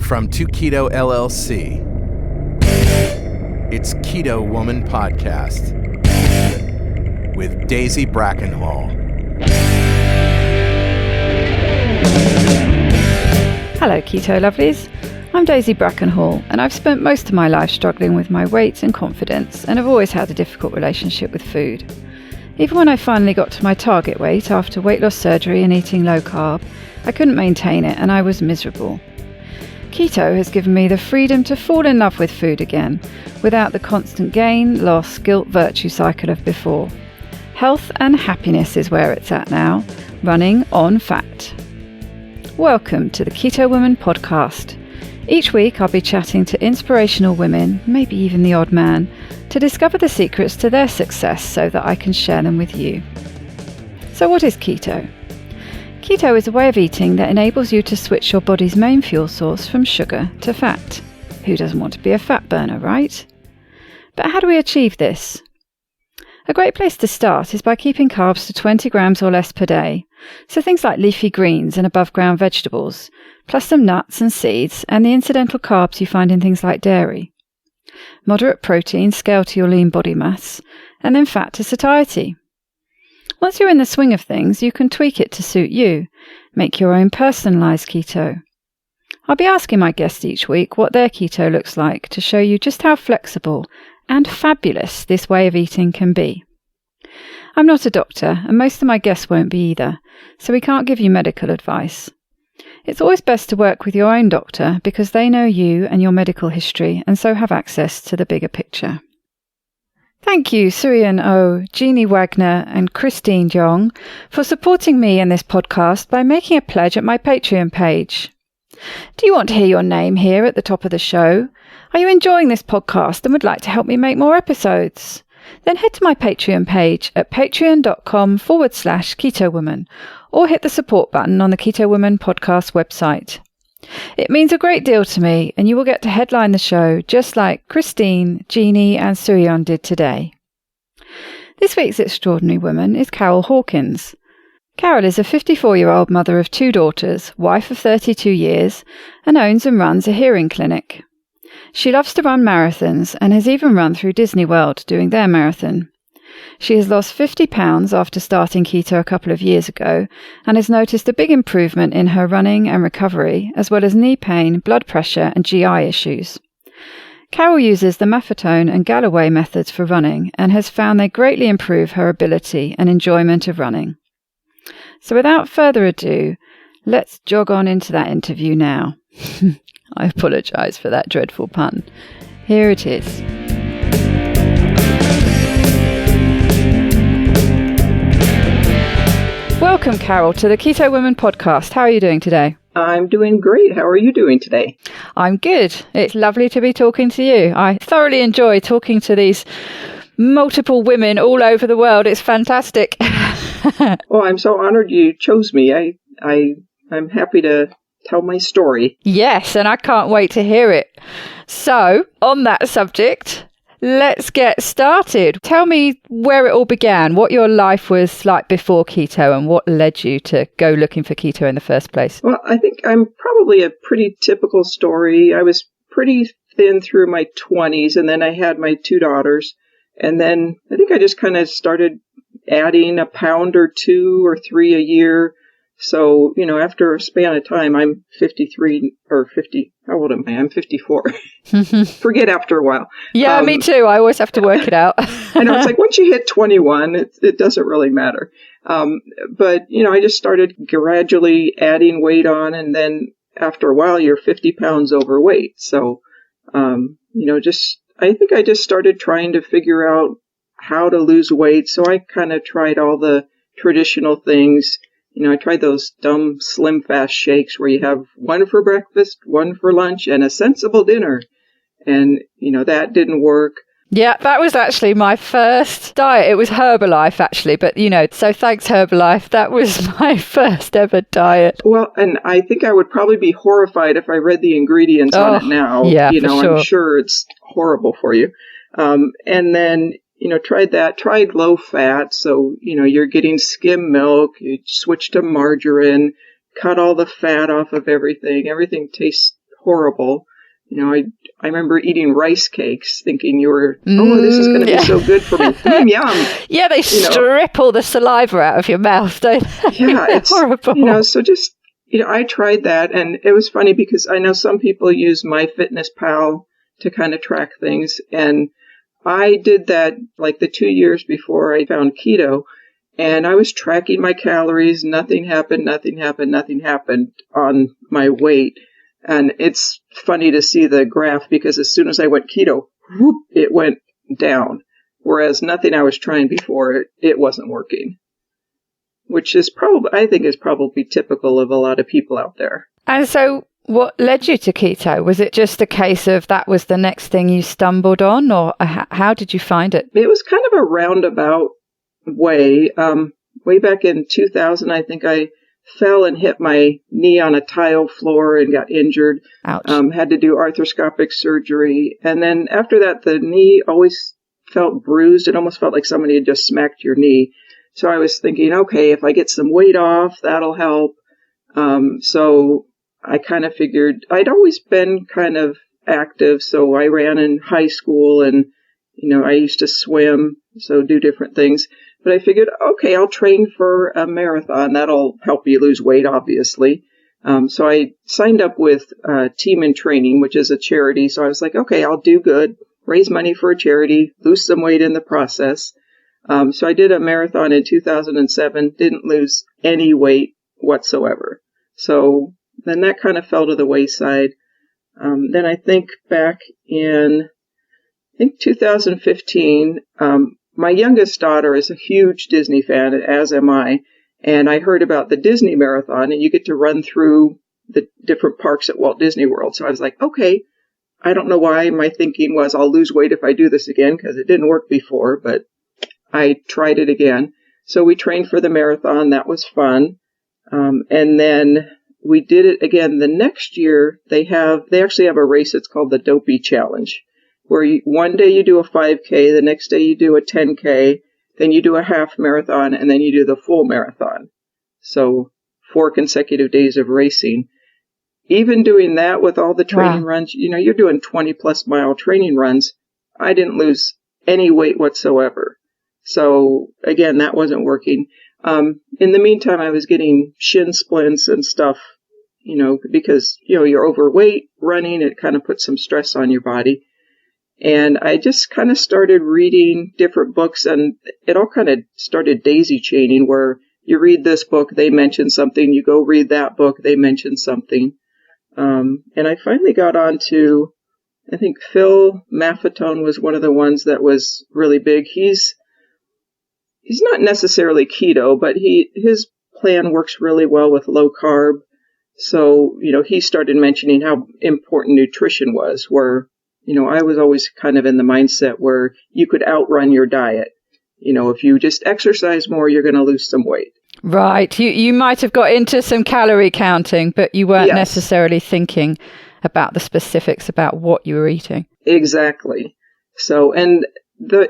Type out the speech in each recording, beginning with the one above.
From To Keto LLC, it's Keto Woman Podcast with Daisy Brackenhall. Hello Keto lovelies, I'm Daisy Brackenhall and I've spent most of my life struggling with my weight and confidence and have always had a difficult relationship with food. Even when I finally got to my target weight after weight loss surgery and eating low carb, I couldn't maintain it and I was miserable. Keto has given me the freedom to fall in love with food again, without the constant gain, loss, guilt, virtue cycle of before. Health and happiness is where it's at now, running on fat. Welcome to the Keto Woman Podcast. Each week I'll be chatting to inspirational women, maybe even the odd man, to discover the secrets to their success so that I can share them with you. So what is keto? Keto is a way of eating that enables you to switch your body's main fuel source from sugar to fat. Who doesn't want to be a fat burner, right? But how do we achieve this? A great place to start is by keeping carbs to 20 grams or less per day. So things like leafy greens and above ground vegetables, plus some nuts and seeds and the incidental carbs you find in things like dairy. Moderate protein scale to your lean body mass, and then fat to satiety. Once you're in the swing of things, you can tweak it to suit you. Make your own personalised keto. I'll be asking my guests each week what their keto looks like to show you just how flexible and fabulous this way of eating can be. I'm not a doctor, and most of my guests won't be either, so we can't give you medical advice. It's always best to work with your own doctor because they know you and your medical history and so have access to the bigger picture. Thank you, Suryan O, Jeannie Wagner and Christine Jong for supporting me in this podcast by making a pledge at my Patreon page. Do you want to hear your name here at the top of the show? Are you enjoying this podcast and would like to help me make more episodes? Then head to my Patreon page at patreon.com/KetoWoman or hit the support button on the Keto Woman podcast website. It means a great deal to me and you will get to headline the show just like Christine, Jeannie and Suryan did today. This week's extraordinary woman is Carol Hawkins. Carol is a 54-year-old mother of 2 daughters, wife of 32 years, and owns and runs a hearing clinic. She loves to run marathons and has even run through Disney World doing their marathon. She has lost 50 pounds after starting keto a couple of years ago and has noticed a big improvement in her running and recovery, as well as knee pain, blood pressure and GI issues. Carol uses the Maffetone and Galloway methods for running and has found they greatly improve her ability and enjoyment of running. So without further ado, let's jog on into that interview now. I apologise for that dreadful pun. Here it is. Welcome, Carol, to the Keto Woman Podcast. How are you doing today? I'm doing great. How are you doing today? I'm good. It's lovely to be talking to you. I thoroughly enjoy talking to these multiple women all over the world. It's fantastic. Well, I'm so honored you chose me. I'm happy to tell my story. Yes, and I can't wait to hear it. So, on that subject, let's get started. Tell me where it all began, what your life was like before keto and what led you to go looking for keto in the first place. Well, I think I'm probably a pretty typical story. I was pretty thin through my 20s, and then I had my 2 daughters. And then I think I just kind of started adding a pound or 2 or 3 a year. So, after a span of time, I'm 53 or 50. How old am I? I'm 54. Forget after a while. Yeah, me too. I always have to work it out. I know. It's like once you hit 21, it doesn't really matter. But, I just started gradually adding weight on. And then after a while, you're 50 pounds overweight. So, I think I just started trying to figure out how to lose weight. So I kind of tried all the traditional things. I tried those dumb Slim Fast shakes where you have one for breakfast, one for lunch, and a sensible dinner. And, that didn't work. Yeah, that was actually my first diet. It was Herbalife, actually. But, so thanks, Herbalife. That was my first ever diet. Well, and I think I would probably be horrified if I read the ingredients on it now. Yeah, for sure. I'm sure it's horrible for you. And then, tried low fat. So, you're getting skim milk, you switch to margarine, cut all the fat off of everything. Everything tastes horrible. I remember eating rice cakes thinking you were, this is going to be so good for me. Yum. Yeah, they strip all the saliva out of your mouth, don't they? Yeah, it's horrible. So just, I tried that, and it was funny because I know some people use MyFitnessPal to kind of track things, and I did that like the 2 years before I found keto, and I was tracking my calories. Nothing happened on my weight. And it's funny to see the graph because as soon as I went keto, whoop, it went down. Whereas nothing I was trying before, it wasn't working. Which is probably typical of a lot of people out there. And so what led you to keto? Was it just a case of that was the next thing you stumbled on, or how did you find it? It was kind of a roundabout way. Way back in 2000, I think I fell and hit my knee on a tile floor and got injured. Ouch. Had to do arthroscopic surgery. And then after that, the knee always felt bruised. It almost felt like somebody had just smacked your knee. So I was thinking, okay, if I get some weight off, that'll help. So I kind of figured I'd always been kind of active. So I ran in high school and, I used to swim, so do different things. But I figured, okay, I'll train for a marathon. That'll help you lose weight, obviously. So I signed up with Team in Training, which is a charity. So I was like, okay, I'll do good, raise money for a charity, lose some weight in the process. So I did a marathon in 2007, didn't lose any weight whatsoever. So then that kind of fell to the wayside. Then I think back in, 2015, my youngest daughter is a huge Disney fan, as am I, and I heard about the Disney Marathon, and you get to run through the different parks at Walt Disney World. So I was like, okay, I don't know why my thinking was I'll lose weight if I do this again, because it didn't work before, but I tried it again. So we trained for the marathon. That was fun. And then we did it again the next year. They actually have a race. It's called the Dopey Challenge, where one day you do a 5K, the next day you do a 10K, then you do a half marathon, and then you do the full marathon. So 4 consecutive days of racing. Even doing that with all the training runs, you're doing 20-plus mile training runs. I didn't lose any weight whatsoever. So, again, that wasn't working. In the meantime, I was getting shin splints and stuff, because, you're overweight running. It kind of puts some stress on your body. And I just kind of started reading different books, and it all kind of started daisy chaining, where you read this book, they mention something, you go read that book, they mention something. And I finally got on to, I think Phil Maffetone was one of the ones that was really big. He's not necessarily keto, but his plan works really well with low carb. So, he started mentioning how important nutrition was, where I was always kind of in the mindset where you could outrun your diet. If you just exercise more, you're going to lose some weight. Right. You might have got into some calorie counting, but you weren't necessarily thinking about the specifics about what you were eating. Exactly. So, and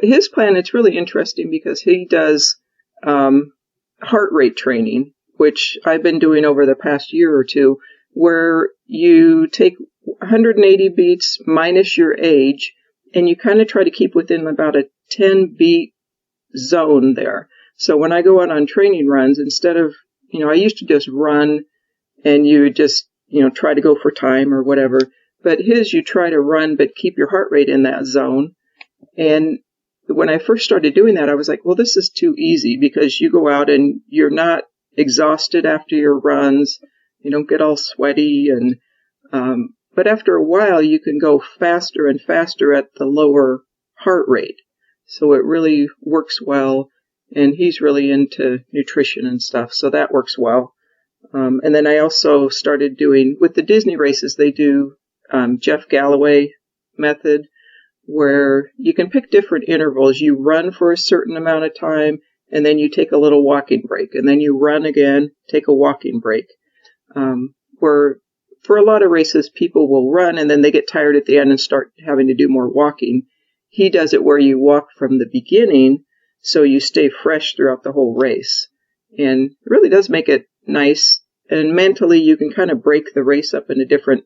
his plan, it's really interesting because he does heart rate training, which I've been doing over the past year or two, where you take 180 beats minus your age, and you kind of try to keep within about a 10 beat zone there. So when I go out on training runs, instead of, I used to just run and you would just, try to go for time or whatever. But you try to run, but keep your heart rate in that zone. And when I first started doing that, I was like, well, this is too easy because you go out and you're not exhausted after your runs. You don't get all sweaty. But after a while, you can go faster and faster at the lower heart rate. So it really works well. And he's really into nutrition and stuff. So that works well. And then I also started doing, with the Disney races, they do Jeff Galloway method, where you can pick different intervals. You run for a certain amount of time, and then you take a little walking break. And then you run again, take a walking break. Where for a lot of races, people will run, and then they get tired at the end and start having to do more walking. He does it where you walk from the beginning, so you stay fresh throughout the whole race. And it really does make it nice. And mentally, you can kind of break the race up into different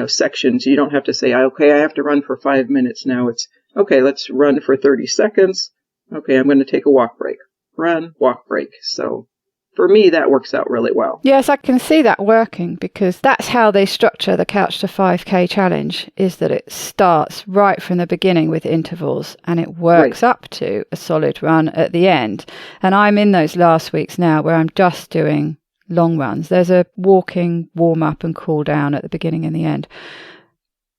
sections. You don't have to say, okay, I have to run for 5 minutes now. It's, okay, let's run for 30 seconds. Okay, I'm going to take a walk break. Run, walk break. So for me, that works out really well. Yes, I can see that working, because that's how they structure the Couch to 5K challenge, is that it starts right from the beginning with intervals and it works up to a solid run at the end. And I'm in those last weeks now where I'm just doing long runs. There's a walking, warm up and cool down at the beginning and the end.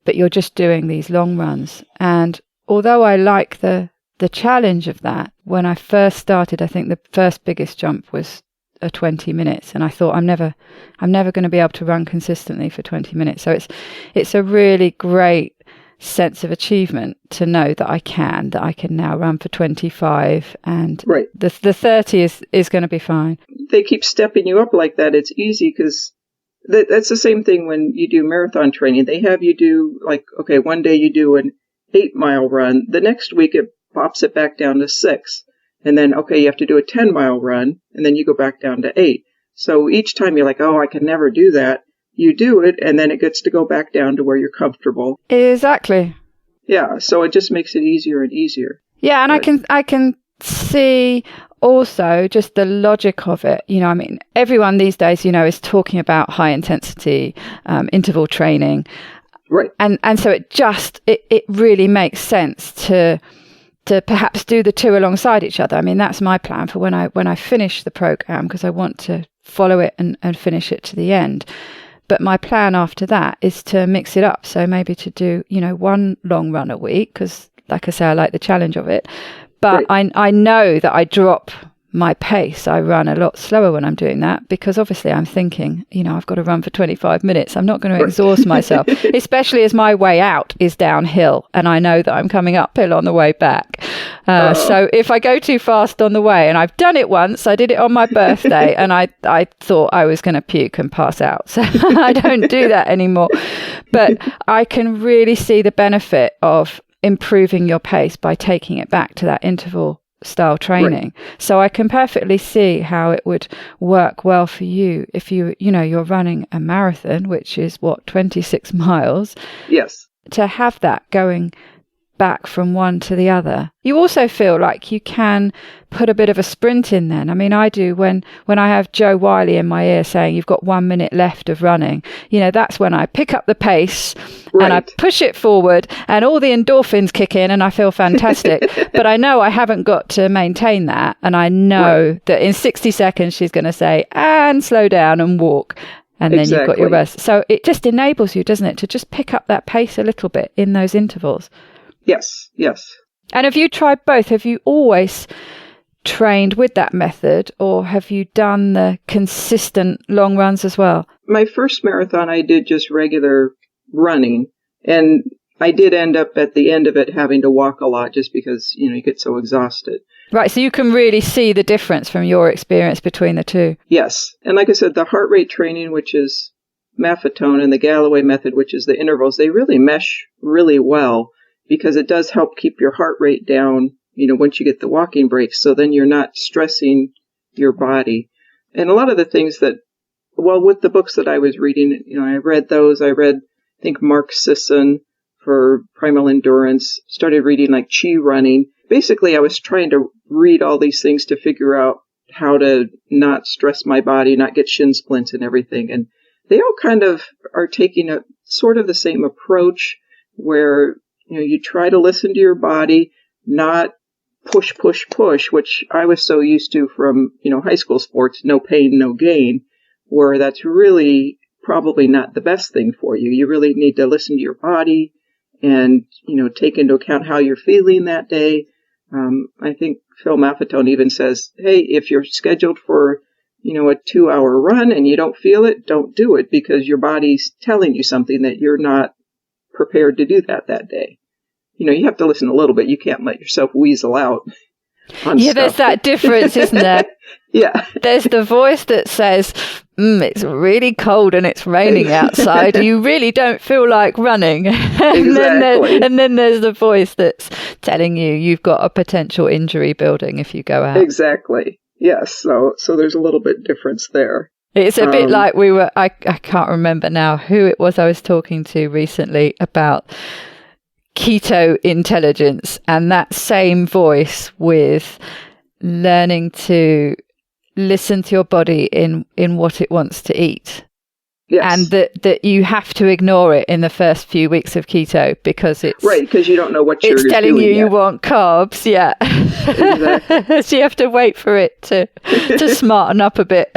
But you're just doing these long runs. And although I like the challenge of that, when I first started, I think the first biggest jump was 20 minutes, and I thought I'm never going to be able to run consistently for 20 minutes. So it's a really great sense of achievement to know that I can now run for 25, and the 30 is going to be fine. They keep stepping you up like that. It's easy, because that's the same thing when you do marathon training. They have you do, like, okay, one day you do an 8-mile run, the next week it pops it back down to 6. And then, okay, you have to do a 10-mile run, and then you go back down to 8. So each time you're like, oh, I can never do that. You do it, and then it gets to go back down to where you're comfortable. Exactly. Yeah, so it just makes it easier and easier. Yeah, and I can see also just the logic of it. I mean, everyone these days, is talking about high intensity interval training. Right. And so it really makes sense to perhaps do the two alongside each other. I mean, that's my plan for when I finish the program, because I want to follow it and finish it to the end. But my plan after that is to mix it up. So maybe to do, one long run a week, because like I say, I like the challenge of it. But I know that I drop my pace. I run a lot slower when I'm doing that, because obviously I'm thinking, I've got to run for 25 minutes. I'm not going to exhaust myself, especially as my way out is downhill and I know that I'm coming uphill on the way back. So if I go too fast on the way, and I've done it once, I did it on my birthday and I thought I was going to puke and pass out. So I don't do that anymore. But I can really see the benefit of improving your pace by taking it back to that interval style training. So I can perfectly see how it would work well for you if you're running a marathon, which is 26 miles. Yes. To have that going back from one to the other. You also feel like you can put a bit of a sprint in then. I mean, I do when I have Joe Wiley in my ear saying you've got 1 minute left of running. That's when I pick up the pace and I push it forward and all the endorphins kick in and I feel fantastic. But I know I haven't got to maintain that. And I know that in 60 seconds she's going to say, and slow down and walk. And then you've got your rest. So it just enables you, doesn't it, to just pick up that pace a little bit in those intervals. Yes. And have you tried both? Have you always trained with that method, or have you done the consistent long runs as well? My first marathon, I did just regular running, and I did end up at the end of it having to walk a lot just because, you get so exhausted. Right, so you can really see the difference from your experience between the two. Yes, and like I said, the heart rate training, which is Maffetone, and the Galloway method, which is the intervals, they really mesh really well, because it does help keep your heart rate down, once you get the walking breaks. So then you're not stressing your body. And a lot of the things that, with the books that I was reading, I read those. I read, I think, Mark Sisson for Primal Endurance, started reading like Chi Running. Basically, I was trying to read all these things to figure out how to not stress my body, not get shin splints and everything. And they all kind of are taking a sort of the same approach where you try to listen to your body, not push, which I was so used to from, high school sports, no pain, no gain, where that's really probably not the best thing for you. You really need to listen to your body and, take into account how you're feeling that day. I think Phil Maffetone even says, hey, if you're scheduled for, a 2-hour run and you don't feel it, don't do it, because your body's telling you something that you're not prepared to do that day. You have to listen a little bit. You can't let yourself weasel out on stuff. There's that difference, isn't there? Yeah. There's the voice that says, it's really cold and it's raining outside. You really don't feel like running. and then there's the voice that's telling you you've got a potential injury building if you go out. Exactly. Yes. So there's a little bit difference there. It's a bit like I can't remember now who it was I was talking to recently about keto intelligence, and that same voice with learning to listen to your body in what it wants to eat. Yes. And that you have to ignore it in the first few weeks of keto because it's right, because you don't know what it's telling you yet. You want carbs. Yeah, exactly. So you have to wait for it to smarten up a bit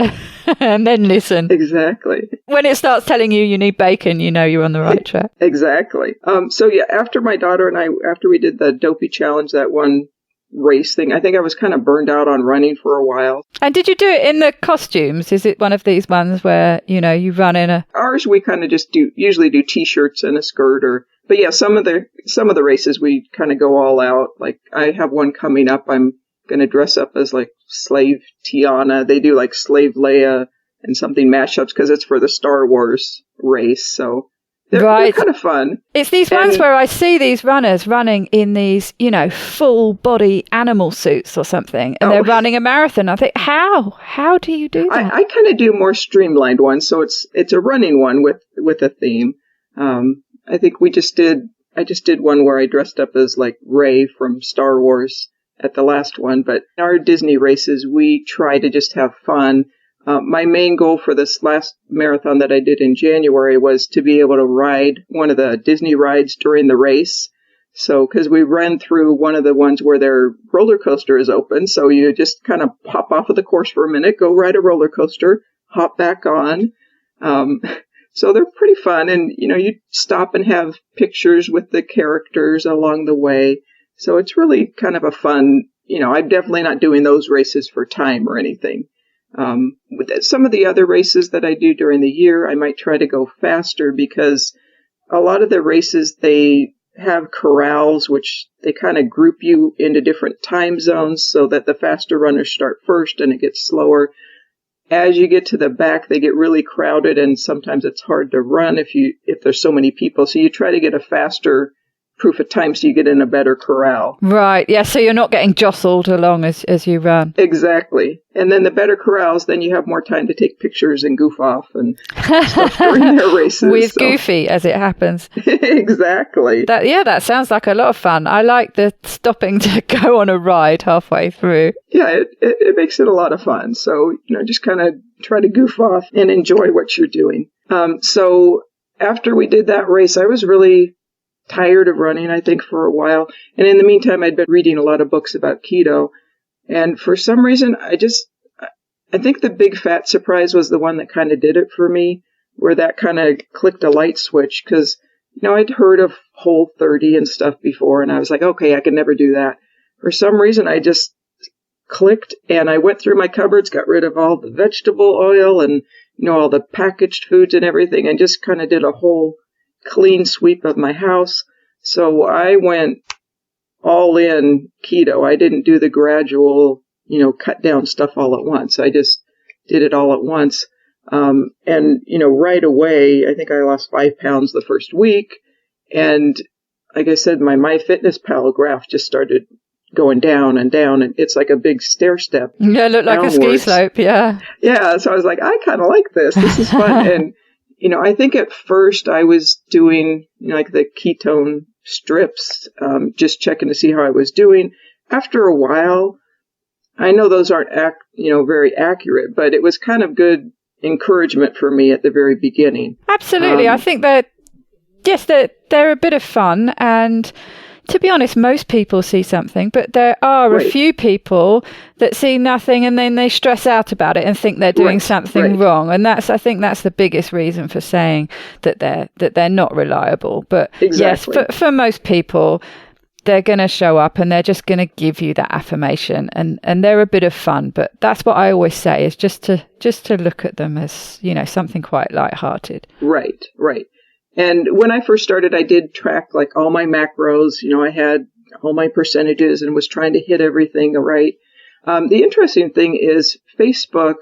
and then listen. Exactly. When it starts telling you need bacon, you know you're on the right track. Exactly. So yeah, after my daughter and I, after we did the Dopey Challenge, that one race thing, I think I was kind of burned out on running for a while. And did you do it in the costumes? Is it one of these ones where, you run in a... Ours, we kind of just usually do t-shirts and a skirt but yeah, some of the races we kind of go all out. Like I have one coming up. I'm going to dress up as like Slave Tiana. They do like Slave Leia and something mashups because it's for the Star Wars race. So they're kind of fun. It's these ones where I see these runners running in these, full body animal suits or something, and they're running a marathon. I think, how do you do that? I kind of do more streamlined ones. So it's a running one with a theme. I think I just did one where I dressed up as like Rey from Star Wars at the last one. But in our Disney races, we try to just have fun. My main goal for this last marathon that I did in January was to be able to ride one of the Disney rides during the race. So, because we ran through one of the ones where their roller coaster is open. So you just kind of pop off of the course for a minute, go ride a roller coaster, hop back on. So they're pretty fun. And, you stop and have pictures with the characters along the way. So it's really kind of a fun, I'm definitely not doing those races for time or anything. With some of the other races that I do during the year, I might try to go faster because a lot of the races, they have corrals, which they kind of group you into different time zones so that the faster runners start first and it gets slower. As you get to the back, they get really crowded and sometimes it's hard to run if there's so many people. So you try to get a faster proof of time so you get in a better corral. Right, yeah, so you're not getting jostled along as you run. Exactly. And then the better corrals, then you have more time to take pictures and goof off and stuff during their races. With Goofy, as it happens. Exactly. That sounds like a lot of fun. I like the stopping to go on a ride halfway through. Yeah, it makes it a lot of fun. So, just kind of try to goof off and enjoy what you're doing. So after we did that race, I was really tired of running, I think, for a while. And in the meantime, I'd been reading a lot of books about keto. And for some reason, I think the big fat surprise was the one that kind of did it for me, where that kind of clicked a light switch. Because, I'd heard of Whole30 and stuff before, and I was like, okay, I can never do that. For some reason, I just clicked, and I went through my cupboards, got rid of all the vegetable oil and, all the packaged foods and everything, and just kind of did a whole clean sweep of my house. So I went all in keto. I didn't do the gradual, cut down stuff all at once. I just did it all at once. And, right away, I think I lost 5 pounds the first week. And like I said, my MyFitnessPal graph just started going down and down. And it's like a big stair step. Yeah, it looked like a ski slope. Yeah. Yeah. So I was like, I kind of like this. This is fun. And, I think at first I was doing like the ketone strips, just checking to see how I was doing. After a while, I know those aren't very accurate, but it was kind of good encouragement for me at the very beginning. Absolutely. I think that, yes, they're a bit of fun. And to be honest, most people see something, but there are a few people that see nothing and then they stress out about it and think they're doing something wrong. And I think that's the biggest reason for saying that they're not reliable. But yes, for most people, they're going to show up and they're just going to give you that affirmation and they're a bit of fun. But that's what I always say, is just to look at them as, something quite lighthearted. Right. And when I first started, I did track like all my macros. I had all my percentages and was trying to hit everything right. The interesting thing is Facebook,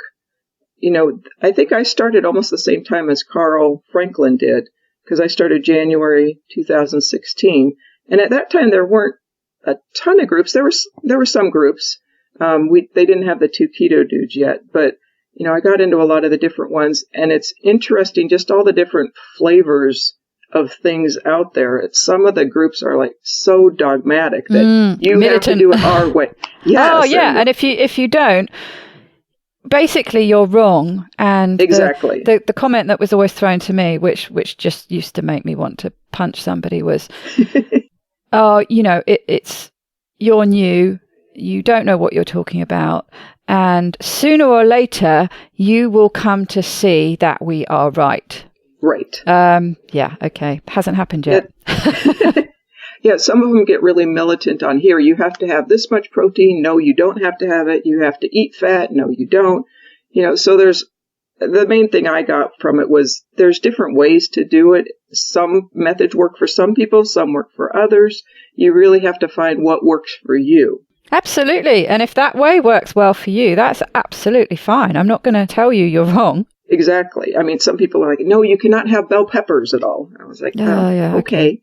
I think I started almost the same time as Carl Franklin did, because I started January 2016. And at that time, there weren't a ton of groups. There were some groups. They didn't have the 2 keto dudes yet, but I got into a lot of the different ones, and it's interesting just all the different flavors of things out there. Some of the groups are like so dogmatic that you militant. have to do it our way. Yes, oh yeah, and if you don't, basically you're wrong. And exactly. The comment that was always thrown to me, which just used to make me want to punch somebody, was, oh, it's you're new, you don't know what you're talking about, and sooner or later you will come to see that we are right. Right. Yeah, okay. Hasn't happened yet. Yeah, some of them get really militant on here. You have to have this much protein. No, you don't have to have it. You have to eat fat. No, you don't. So there's the main thing I got from it was there's different ways to do it. Some methods work for some people, some work for others. You really have to find what works for you. Absolutely. And if that way works well for you, that's absolutely fine. I'm not going to tell you you're wrong. Exactly. I mean, some people are like, no, you cannot have bell peppers at all. I was like, yeah, okay.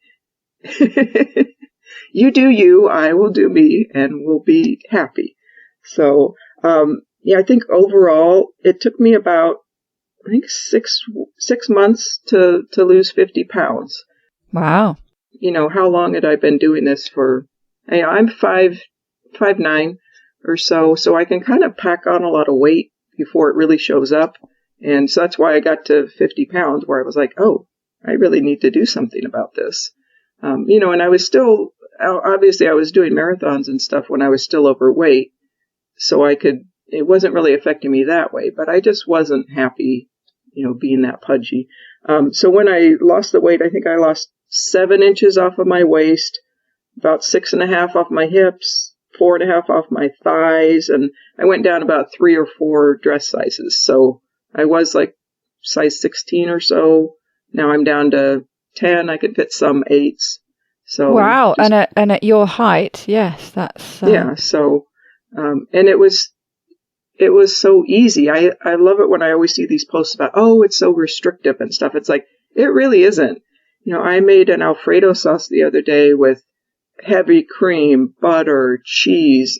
You do you, I will do me, and we'll be happy. So, I think overall it took me about, 6 months to lose 50 pounds. Wow. How long had I been doing this for? I'm 5'9" or so I can kind of pack on a lot of weight before it really shows up. And so that's why I got to 50 pounds where I was like, oh, I really need to do something about this. And I was still, obviously I was doing marathons and stuff when I was still overweight. So it wasn't really affecting me that way, but I just wasn't happy, being that pudgy. So when I lost the weight, I think I lost 7 inches off of my waist, about 6.5 off my hips, 4.5 off my thighs, and I went down about 3 or 4 dress sizes. So I was like size 16 or so. Now I'm down to 10. I could fit some 8s. So wow, and at your height, yes, that's yeah. So and it was so easy. I love it when I always see these posts about, oh, it's so restrictive and stuff. It's like, it really isn't. I made an Alfredo sauce the other day with heavy cream, butter, cheese.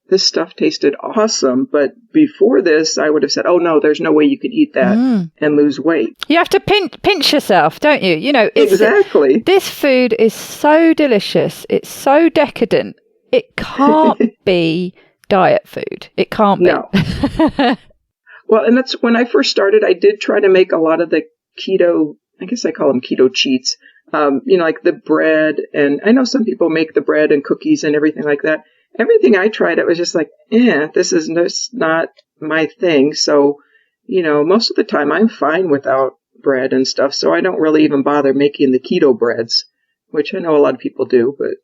This stuff tasted awesome, but before this, I would have said, oh, no, there's no way you can eat that and lose weight. You have to pinch yourself, don't you? Exactly. This food is so delicious. It's so decadent. It can't be diet food. It can't be. No. Well, and that's when I first started, I did try to make a lot of the keto, I guess I call them keto cheats, like the bread. And I know some people make the bread and cookies and everything like that. Everything I tried, it was just like, this is just not my thing. So, most of the time I'm fine without bread and stuff. So I don't really even bother making the keto breads, which I know a lot of people do. But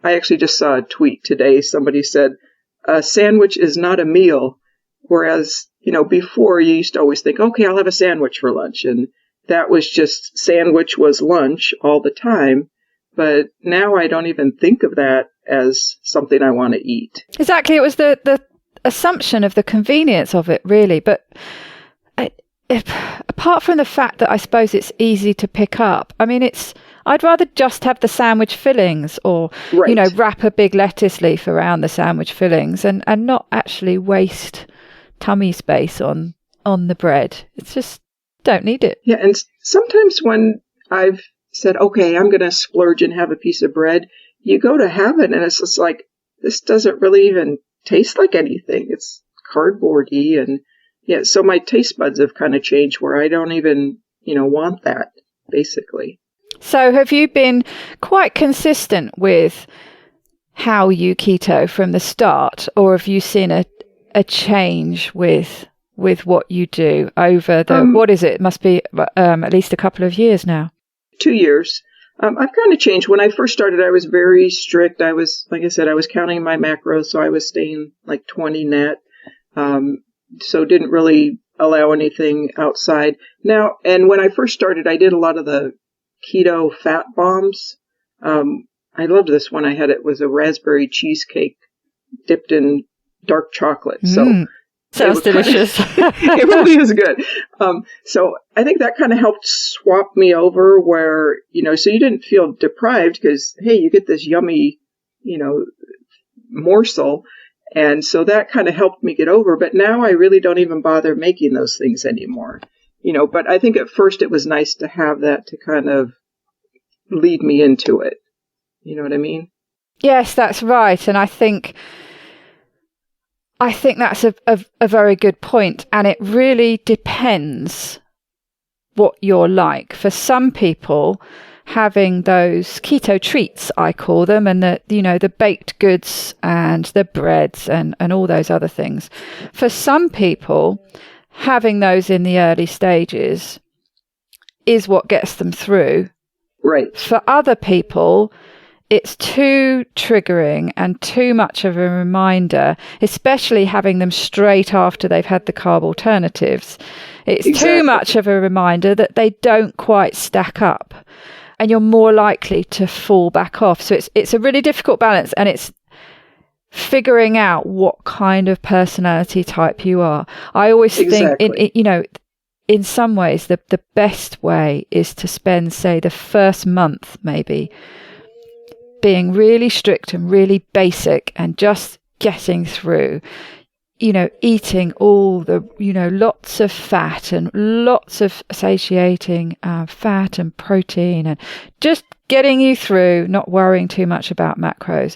I actually just saw a tweet today. Somebody said, a sandwich is not a meal. Whereas, before you used to always think, okay, I'll have a sandwich for lunch. And that was just sandwich was lunch all the time. But now I don't even think of that as something I want to eat. Exactly. It was the assumption of the convenience of it, really. But apart from the fact that I suppose it's easy to pick up, I mean, I'd rather just have the sandwich fillings or, right. Wrap a big lettuce leaf around the sandwich fillings and not actually waste tummy space on the bread. It's just, don't need it. Yeah, and sometimes when I've said, okay, I'm going to splurge and have a piece of bread, you go to have it and it's just like, this doesn't really even taste like anything. It's cardboardy. And yeah, so my taste buds have kind of changed where I don't even, want that, basically. So have you been quite consistent with how you keto from the start, or have you seen a change with what you do over the, what is it? It must be at least a couple of years now. 2 years. I've kind of changed. When I first started, I was very strict. I was, like I said, I was counting my macros, so I was staying like 20 net. So didn't really allow anything outside. Now, and when I first started, I did a lot of the keto fat bombs. I loved this one. I had it was a raspberry cheesecake dipped in dark chocolate. So sounds delicious. It really is good. So I think that kind of helped swap me over where, so you didn't feel deprived because, hey, you get this yummy, morsel. And so that kind of helped me get over. But now I really don't even bother making those things anymore. But I think at first it was nice to have that to kind of lead me into it. You know what I mean? Yes, that's right. And I think that's a very good point. And it really depends what you're like. For some people, having those keto treats, I call them, and the baked goods and the breads and all those other things. For some people, having those in the early stages is what gets them through. Right. For other people, it's too triggering and too much of a reminder, especially having them straight after they've had the carb alternatives. It's too much of a reminder that they don't quite stack up, and you're more likely to fall back off. So it's a really difficult balance, and it's figuring out what kind of personality type you are. I always think, in some ways, the best way is to spend, say, the first month maybe being really strict and really basic and just getting through, eating all the, lots of fat and lots of satiating fat and protein, and just getting you through, not worrying too much about macros.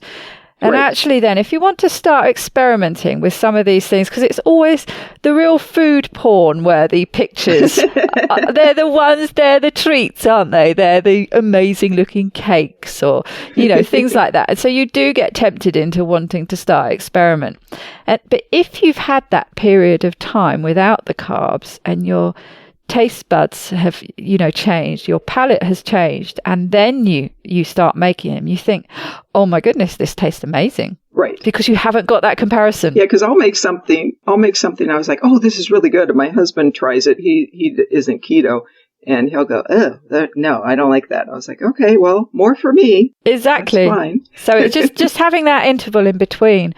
And actually then, if you want to start experimenting with some of these things, because it's always the real food porn worthy pictures, they're the treats, aren't they? They're the amazing looking cakes or, things like that. And so you do get tempted into wanting to start experiment. But if you've had that period of time without the carbs and your taste buds have, changed, your palate has changed, and then you start making them, you think, oh my goodness, this tastes amazing. Right. Because you haven't got that comparison. Yeah, because I'll make something, I was like, oh, this is really good. And my husband tries it. He isn't keto. And he'll go, oh, no, I don't like that. I was like, okay, well, more for me. Exactly. That's fine. So it's just having that interval in between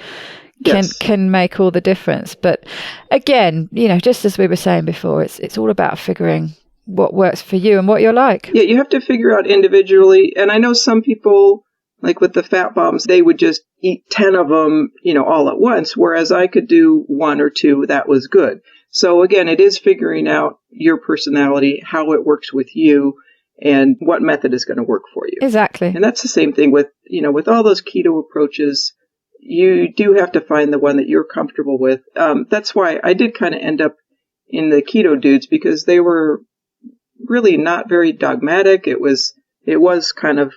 can make all the difference. But again, just as we were saying before, it's all about figuring what works for you and what you're like. Yeah, you have to figure out individually. And I know some people, like with the fat bombs, they would just eat 10 of them, all at once, whereas I could do 1 or 2. That was good. So again, it is figuring out your personality, how it works with you, and what method is going to work for you. Exactly. And that's the same thing with, with all those keto approaches. You do have to find the one that you're comfortable with. That's why I did kind of end up in the keto dudes, because they were really not very dogmatic. It was kind of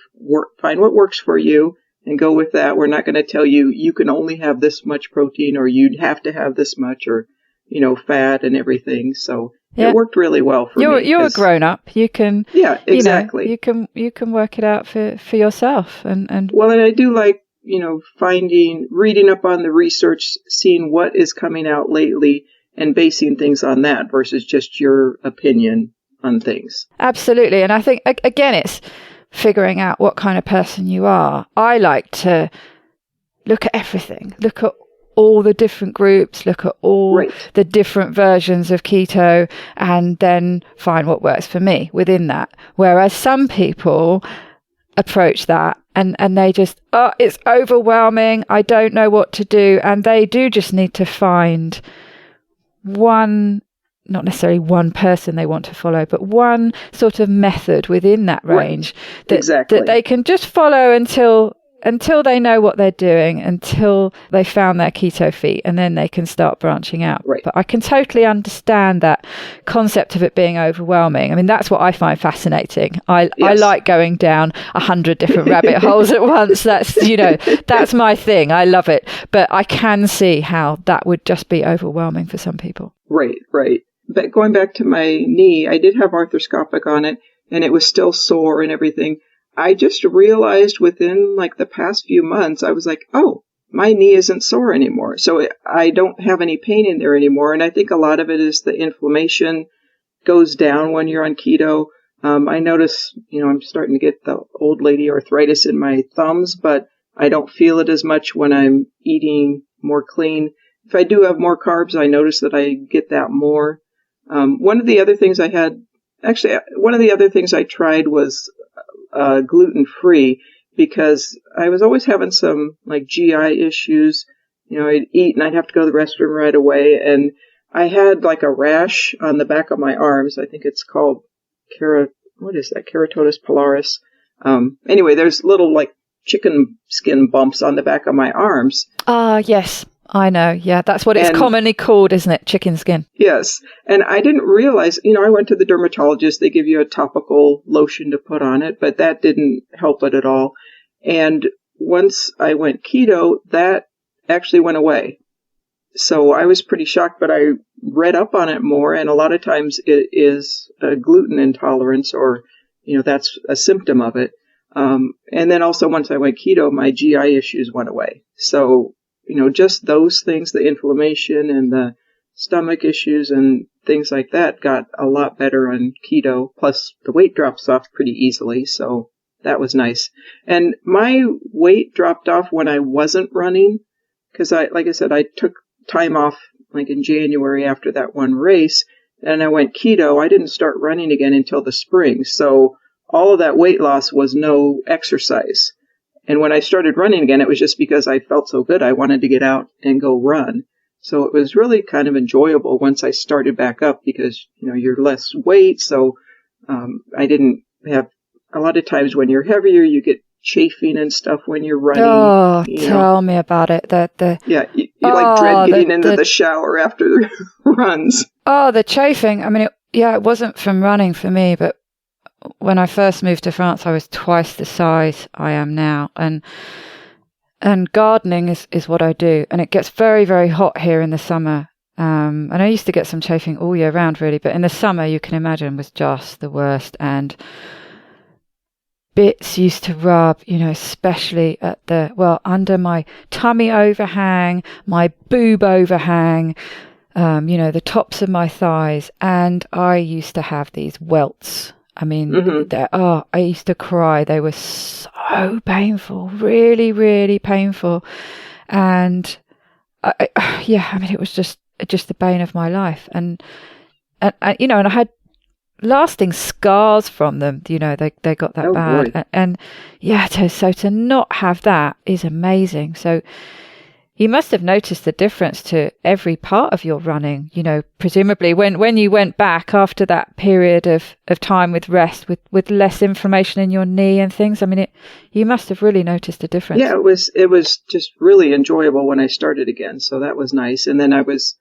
find what works for you and go with that. We're not going to tell you you can only have this much protein or you'd have to have this much or, fat and everything. So it worked really well for me. You're a grown up. You can, exactly. You can work it out for yourself. And well, and I do like, reading up on the research, seeing what is coming out lately and basing things on that versus just your opinion on things. Absolutely. And I think, again, it's figuring out what kind of person you are. I like to look at everything, look at all the different groups, look at all the different versions of keto, and then find what works for me within that. Whereas some people approach that and they just, it's overwhelming, I don't know what to do. And they do just need to find not necessarily one person they want to follow, but one sort of method within that range that they can just follow until they know what they're doing, until they found their keto feet, and then they can start branching out. Right. But I can totally understand that concept of it being overwhelming. I mean, that's what I find fascinating. I like going down 100 different rabbit holes at once. That's, that's my thing. I love it. But I can see how that would just be overwhelming for some people. Right. But going back to my knee, I did have arthroscopic on it, and it was still sore and everything. I just realized within the past few months, I was like, oh, my knee isn't sore anymore. So I don't have any pain in there anymore. And I think a lot of it is the inflammation goes down when you're on keto. I notice, I'm starting to get the old lady arthritis in my thumbs, but I don't feel it as much when I'm eating more clean. If I do have more carbs, I notice that I get that more. One of the other things I tried was gluten-free, because I was always having some GI issues, I'd eat and I'd have to go to the restroom right away. And I had like a rash on the back of my arms. I think it's called Keratosis pilaris. Anyway, there's little like chicken skin bumps on the back of my arms. Yes, I know. Yeah, that's what it's commonly called, isn't it? Chicken skin. Yes. And I didn't realize, I went to the dermatologist. They give you a topical lotion to put on it, but that didn't help it at all. And once I went keto, that actually went away. So I was pretty shocked, but I read up on it more, and a lot of times it is a gluten intolerance, or, that's a symptom of it. And then also once I went keto, my GI issues went away. So, just those things, the inflammation and the stomach issues and things like that got a lot better on keto. Plus the weight drops off pretty easily. So that was nice. And my weight dropped off when I wasn't running, because like I said, I took time off like in January after that one race, and I went keto. I didn't start running again until the spring. So all of that weight loss was no exercise. And when I started running again, it was just because I felt so good. I wanted to get out and go run. So it was really kind of enjoyable once I started back up, because, you're less weight. So I didn't have, a lot of times when you're heavier, you get chafing and stuff when you're running. Oh, tell me about it. You like dread getting into the shower after the runs. Oh, the chafing. I mean, it wasn't from running for me, but when I first moved to France, I was twice the size I am now. And gardening is what I do. And it gets very, very hot here in the summer. And I used to get some chafing all year round, really. But in the summer, you can imagine, was just the worst. And bits used to rub, especially at under my tummy overhang, my boob overhang, the tops of my thighs. And I used to have these welts. I mean, I used to cry. They were so painful, really, really painful. And it was just the bane of my life. And I had lasting scars from them. They got that bad. Boy. And so to not have that is amazing. So you must have noticed the difference to every part of your running, presumably when you went back after that period of time with rest, with less inflammation in your knee and things. I mean, you must have really noticed a difference. Yeah, it was just really enjoyable when I started again. So that was nice. And then I was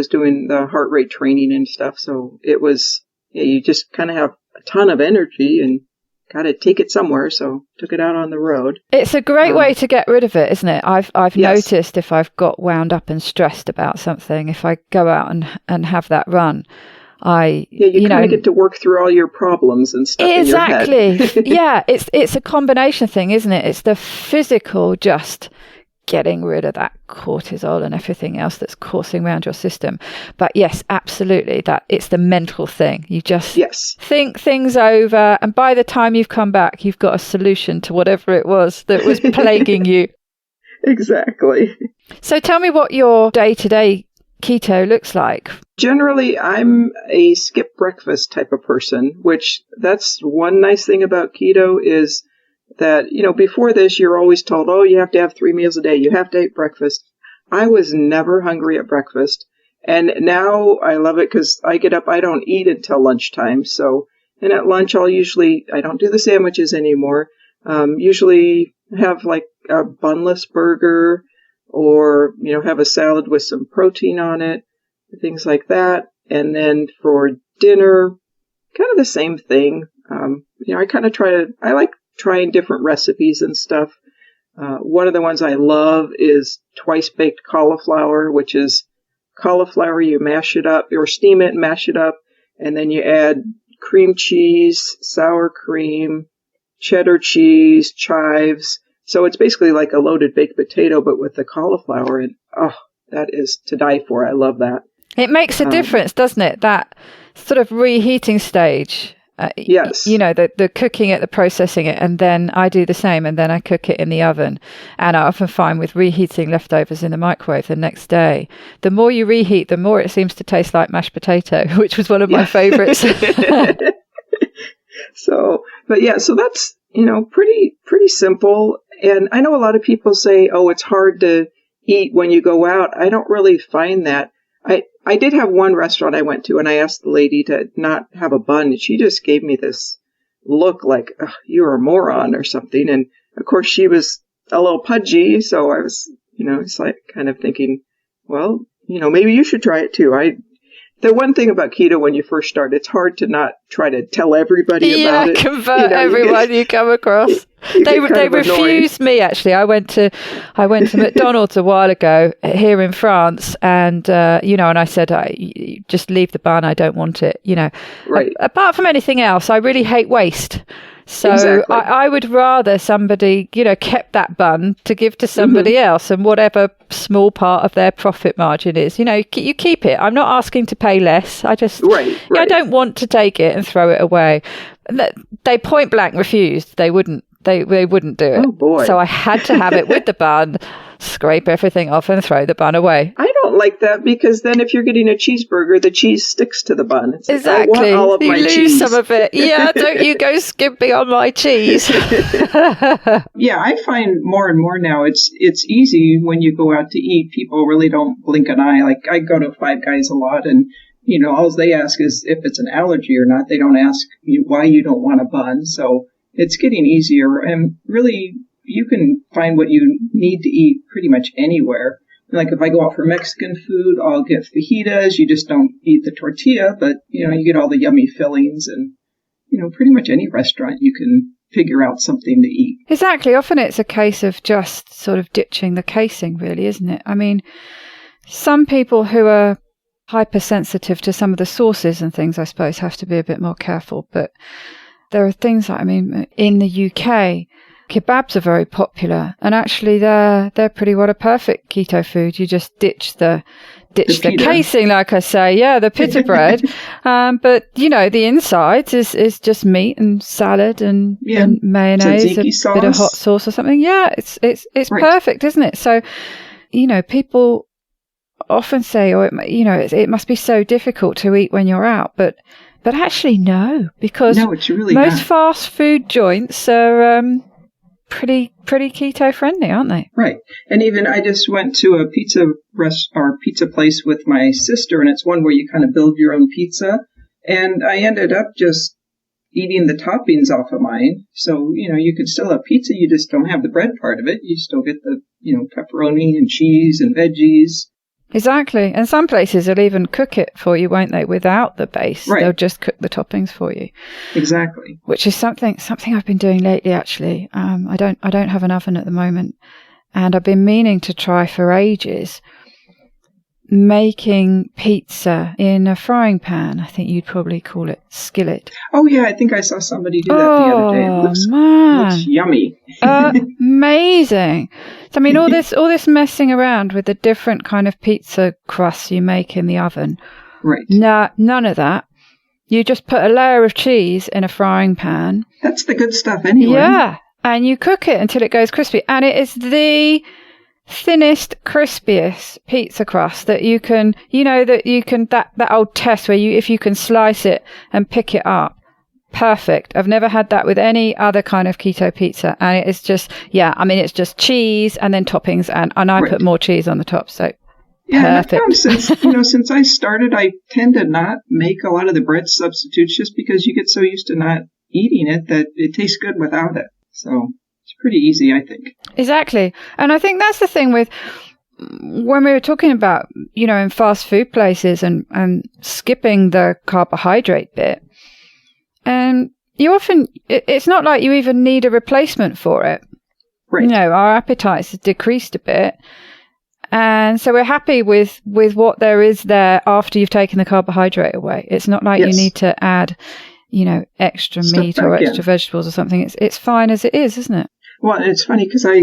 doing the heart rate training and stuff. So it was, you just kind of have a ton of energy and got to take it somewhere, so took it out on the road. It's a great way to get rid of it, isn't it? I've noticed if I've got wound up and stressed about something, if I go out and have that run, you kind of get to work through all your problems and stuff. Exactly. In your head. Yeah, it's a combination thing, isn't it? It's the physical, just getting rid of that cortisol and everything else that's coursing around your system. But yes, absolutely, that it's the mental thing. You just think things over, and by the time you've come back, you've got a solution to whatever it was that was plaguing you. Exactly. So tell me what your day-to-day keto looks like. Generally, I'm a skip breakfast type of person, which that's one nice thing about keto is that, before this, you're always told, you have to have 3 meals a day. You have to eat breakfast. I was never hungry at breakfast. And now I love it because I get up, I don't eat until lunchtime. So, and at lunch, I don't do the sandwiches anymore. Usually have like a bunless burger or, have a salad with some protein on it, things like that. And then for dinner, kind of the same thing. I kind of I like trying different recipes and stuff. One of the ones I love is twice baked cauliflower, which is cauliflower, you mash it up or steam it and mash it up, and then you add cream cheese, sour cream, cheddar cheese, chives. So it's basically like a loaded baked potato, but with the cauliflower. And that is to die for. I love that. It makes a difference, doesn't it? That sort of reheating stage. Yes. The cooking it, the processing it, and then I do the same, and then I cook it in the oven. And I often find with reheating leftovers in the microwave the next day, the more you reheat, the more it seems to taste like mashed potato, which was one of my favorites. So that's, pretty simple. And I know a lot of people say, it's hard to eat when you go out, I don't really find that. I did have one restaurant I went to, and I asked the lady to not have a bun, and she just gave me this look like, you're a moron or something. And of course she was a little pudgy, so I was, it's like kind of thinking, well, maybe you should try it too. The one thing about keto when you first start, it's hard to not try to tell everybody about it. Yeah, convert everyone you come across. They refused me, actually. I went to McDonald's a while ago here in France, and and I said, just leave the bun, I don't want it. Right. Apart from anything else, I really hate waste. So exactly. I would rather somebody, kept that bun to give to somebody else, and whatever small part of their profit margin is, you keep it. I'm not asking to pay less. I just, I don't want to take it and throw it away. They point blank refused. They wouldn't. They wouldn't do it. Oh boy! So I had to have it with the bun, scrape everything off, and throw the bun away. I don't like that, because then if you're getting a cheeseburger, the cheese sticks to the bun. It's exactly. Like, I want all of you my lose cheese. some of it. Yeah, don't you go skimping on my cheese. Yeah, I find more and more now it's easy when you go out to eat. People really don't blink an eye. Like, I go to Five Guys a lot, and all they ask is if it's an allergy or not. They don't ask you why you don't want a bun. So it's getting easier, and really you can find what you need to eat pretty much anywhere. Like if I go out for Mexican food, I'll get fajitas. You just don't eat the tortilla, but you get all the yummy fillings, and pretty much any restaurant you can figure out something to eat. Exactly. Often it's a case of just sort of ditching the casing, really, isn't it? I mean, some people who are hypersensitive to some of the sauces and things, I suppose, have to be a bit more careful. But there are things like, in the UK, kebabs are very popular, and actually they're pretty well a perfect keto food. You just ditch the casing, like I say, the pita bread. But the insides is just meat and salad and mayonnaise, a bit of hot sauce or something. Yeah, it's right. Perfect, isn't it? So, people often say, it must be so difficult to eat when you're out, but actually no, because it's really most not. fast food joints are pretty keto friendly, aren't they? Right. And even I just went to a pizza place with my sister, and it's one where you kind of build your own pizza. And I ended up just eating the toppings off of mine. So, you could still have pizza, you just don't have the bread part of it. You still get the, pepperoni and cheese and veggies. Exactly. And some places will even cook it for you, won't they, without the base? Right. They'll just cook the toppings for you. Exactly. Which is something I've been doing lately, actually. I don't have an oven at the moment, and I've been meaning to try for ages making pizza in a frying pan. I think you'd probably call it skillet. Oh yeah, I think I saw somebody do that the other day. It looks yummy. Amazing. So, all this messing around with the different kind of pizza crusts you make in the oven. Right. No, none of that. You just put a layer of cheese in a frying pan. That's the good stuff anyway. Yeah. And you cook it until it goes crispy. And it is the thinnest, crispiest pizza crust that you can, that old test where if you can slice it and pick it up. Perfect. I've never had that with any other kind of keto pizza. And it is just, it's just cheese and then toppings. And I right. put more cheese on the top. So yeah, perfect. And I found since I started, I tend to not make a lot of the bread substitutes just because you get so used to not eating it that it tastes good without it. So it's pretty easy, I think. Exactly. And I think that's the thing with when we were talking about, in fast food places and skipping the carbohydrate bit. And you often, it's not like you even need a replacement for it. Right. Our appetites have decreased a bit. And so we're happy with what there is there after you've taken the carbohydrate away. It's not like you need to add, extra meat or extra vegetables or something. It's fine as it is, isn't it? Well, and it's funny because I